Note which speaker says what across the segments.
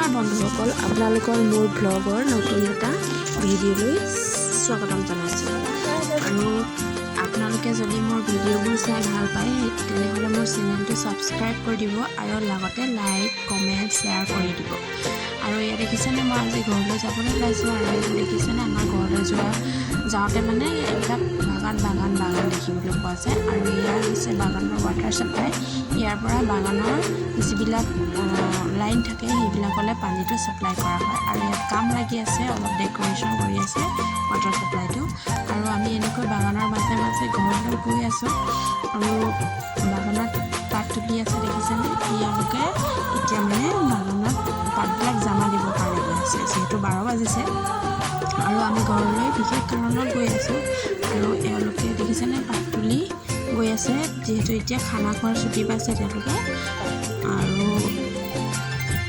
Speaker 1: নমস্কাৰ বন্ধুসকল, আপোনালোকৰ মোৰ ব্লগৰ নতুন এটা ভিডিঅ'লৈ স্বাগতম জনাইছোঁ। আৰু আপোনালোকে যদি মোৰ ভিডিঅ'বোৰ চাই ভাল পায় তেনেহ'লে মোৰ চেনেলটো ছাবস্ক্ৰাইব কৰি দিব আৰু লগতে লাইক, কমেণ্ট, শ্বেয়াৰ কৰি দিব। আৰু ইয়াত দেখিছেনে মই আজি ঘৰলৈ যাবলৈ ওলাইছোঁ। আৰু এইটো দেখিছেনে আমাৰ ঘৰলৈ যাওঁতে মানে এইবিলাক বাগান দেখিবলৈ পোৱা যায়। আৰু ইয়াৰ হৈছে বাগানৰ ৱাটাৰ ছাপ্লাই। ইয়াৰ পৰা বাগানৰ যিবিলাক লাইন থাকে সেইবিলাকলৈ পানীটো ছাপ্লাই কৰা হয়। আৰু ইয়াত কাম লাগি আছে, অলপ ডেক'ৰেশ্যন কৰি আছে ৱাটাৰ ছাপ্লাইটো। আৰু আমি এনেকৈ বাগানৰ মাজে মাজে ঘৰলৈ গৈ আছোঁ। আৰু বাগানত পাত তুলি আছে দেখিছেনে, তেওঁলোকে এতিয়া মানে বাগানত পাতবিলাক জমা দিবৰ কাৰণে গৈ আছে, যিহেতু 12 বাজিছে। আৰু আমি ঘৰলৈ বিশেষ কাৰণত গৈ আছোঁ। আৰু এওঁলোকে দেখিছেনে পাত তুলি গৈ আছে, যিহেতু এতিয়া খানা খোৱাৰ ছুটি পাইছে তেওঁলোকে। আৰু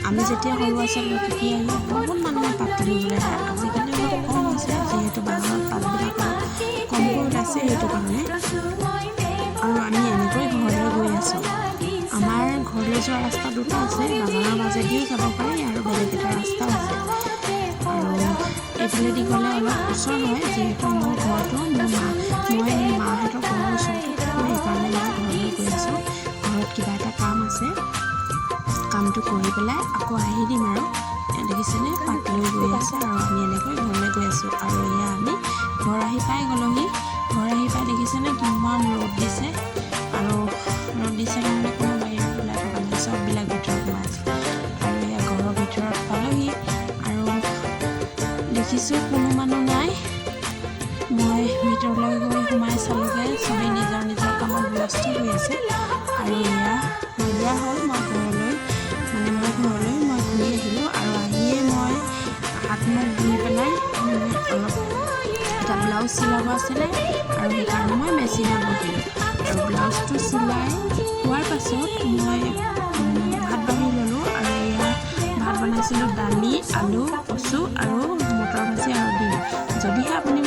Speaker 1: আমি যেতিয়া সৰু আছিলোঁ তেতিয়া ইয়াত বহুত মানুহে পাত তুলিবলৈ আহে। আজিকালি অলপ কম হৈছে, যিহেতু বাগানত পাতবিলাক কমকৈ ওলাইছে সেইটো কাৰণে। আৰু আমি এনেকৈ ঘৰলৈ গৈ আছোঁ। আমাৰ ঘৰলৈ যোৱা ৰাস্তা দুটা আছে, বাগানৰ মাজেদিও যাব পাৰি আৰু বেলেগ এটা ৰাস্তাও আছে। আৰু এইফালেদি গ'লে অলপ ওচৰ হয়, যিহেতু মোৰ ঘৰটো মই মাহঁতৰ ঘৰৰ ওচৰতে থাকোঁ, সেইকাৰণে মই ঘৰলৈ গৈ আছোঁ। ঘৰত কিবা এটা কাম আছে, কামটো কৰি পেলাই আকৌ আহি দিম। আৰু দেখিছেনে পাত লৈ গৈ আছে, আৰু আমি এনেকৈ ঘৰলৈ গৈ আছোঁ। আৰু এয়া আমি ঘৰ আহি পাই গ'লোহি। ঘৰ আহি পাই দেখিছেনে কিমান ৰ'দ দিছে। আৰু ৰ'দ দিছে কাৰণে কোনো বাহিৰত ওলাই থকা নাই, চববিলাক ভিতৰত সোমাই আছে। আৰু এয়া ঘৰৰ ভিতৰত পালোহি আৰু দেখিছোঁ কোনো মানুহ নাই। মই ভিতৰলৈ গৈ সোমাই চালোগৈ, চবেই নিজৰ নিজৰ কামত ব্যস্ত হৈ আছে। আৰু এয়া সন্ধিয়া হ'ল, মই ঘৰলৈ ঘূৰি আহিলোঁ। আৰু আহিয়ে মই হাত মুখ ধুই পেলাই অলপ এটা ব্লাউজ চিলাব আছিলে, আৰু সেইকাৰণে মই মেচিনত বহিলোঁ। আৰু ব্লাউজটো চিলাই হোৱাৰ পাছত মই ভাত বাঢ়ি ল'লোঁ। আৰু এয়া ভাত বনাইছিলোঁ, দালি, আলু, কচু আৰু মটৰ ভাজি আৰু ডিম। যদিহে আপুনি